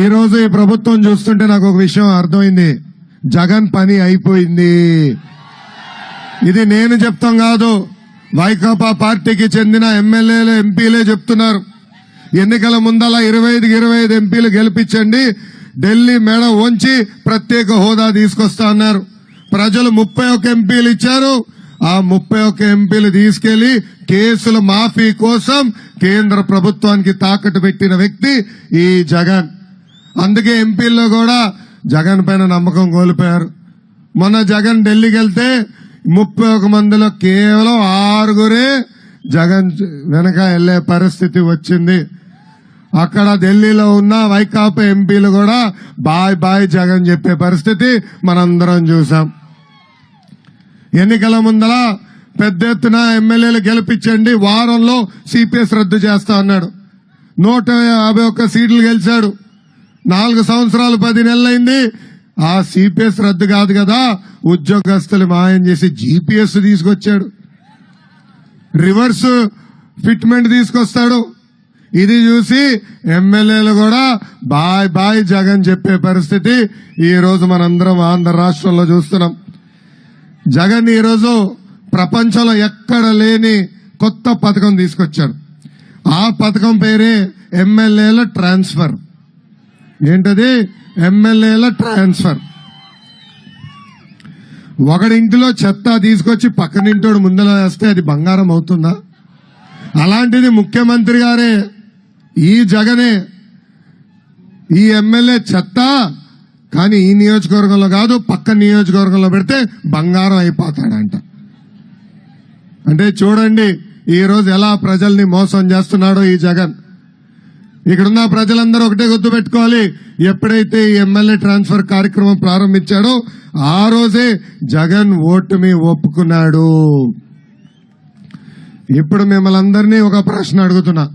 ఈ రోజు ఈ ప్రభుత్వం చూస్తుంటే నాకు ఒక విషయం అర్థమైంది. జగన్ పని అయిపోయింది. ఇది నేను చెప్తాం కాదు, వైకాపా పార్టీకి చెందిన ఎమ్మెల్యేలు ఎంపీలే చెప్తున్నారు. ఎన్నికల ముందల 25 ఎంపీలు గెలిపించండి, ఢిల్లీ మెడ వంచి ప్రత్యేక హోదా తీసుకొస్తా అన్నారు. ప్రజలు 31 ఎంపీలు ఇచ్చారు. ఆ 31 ఎంపీలు తీసుకెళ్లి కేసుల మాఫీ కోసం కేంద్ర ప్రభుత్వానికి తాకట్టు పెట్టిన వ్యక్తి ఈ జగన్. అందుకే ఎంపీల్లో కూడా జగన్ పైన నమ్మకం కోల్పోయారు. మొన్న జగన్ ఢిల్లీకి వెళ్తే 31 మందిలో కేవలం 6 జగన్ వెనక వెళ్లే పరిస్థితి వచ్చింది. అక్కడ ఢిల్లీలో ఉన్న వైకాపా ఎంపీలు కూడా బాయ్ బాయ్ జగన్ చెప్పే పరిస్థితి మనందరం చూసాం. ఎన్నికల ముందల పెద్ద ఎత్తున ఎమ్మెల్యేలు గెలిపించండి, వారంలో సిపిఎస్ రద్దు చేస్తా అన్నాడు. 151 సీట్లు గెలిచాడు. 4 సంవత్సరాలు 10 నెలలైంది. ఆ సిపిఎస్ రద్దు కాదు కదా, ఉద్యోగస్తులు మాయం చేసి జీపీఎస్ తీసుకొచ్చాడు, రివర్స్ ఫిట్మెంట్ తీసుకొస్తాడు. ఇది చూసి ఎమ్మెల్యేలు కూడా బాయ్ బాయ్ జగన్ చెప్పే పరిస్థితి ఈ రోజు మనందరం ఆంధ్ర రాష్ట్రంలో చూస్తున్నాం. జగన్ ఈ రోజు ప్రపంచంలో ఎక్కడ లేని కొత్త పథకం తీసుకొచ్చాడు. ఆ పథకం పేరే ఎమ్మెల్యేల ట్రాన్స్ఫర్. ఏంటది? ఎమ్మెల్యేల ట్రాన్స్ఫర్. ఒకడింటిలో చెత్త తీసుకొచ్చి పక్కనింటోడు ముందర వేస్తే అది బంగారం అవుతుందా? అలాంటిది ముఖ్యమంత్రి గారే, ఈ జగనే ఈ ఎమ్మెల్యే చెత్త, కానీ ఈ నియోజకవర్గంలో కాదు పక్క నియోజకవర్గంలో పెడితే బంగారం అయిపోతాడంట. అంటే చూడండి ఈ రోజు ఎలా ప్రజల్ని మోసం చేస్తున్నాడో ఈ జగన్. ఇక్కడున్న ప్రజలందరూ ఒకటే గుర్తుపెట్టుకోవాలి, ఎప్పుడైతే ఈ ఎమ్మెల్యే ట్రాన్స్ఫర్ కార్యక్రమం ప్రారంభించాడో ఆ రోజే జగన్ ఓటుమి ఒప్పుకున్నాడు. ఇప్పుడు మిమ్మల్ని అందరినీ ఒక ప్రశ్న అడుగుతున్నా.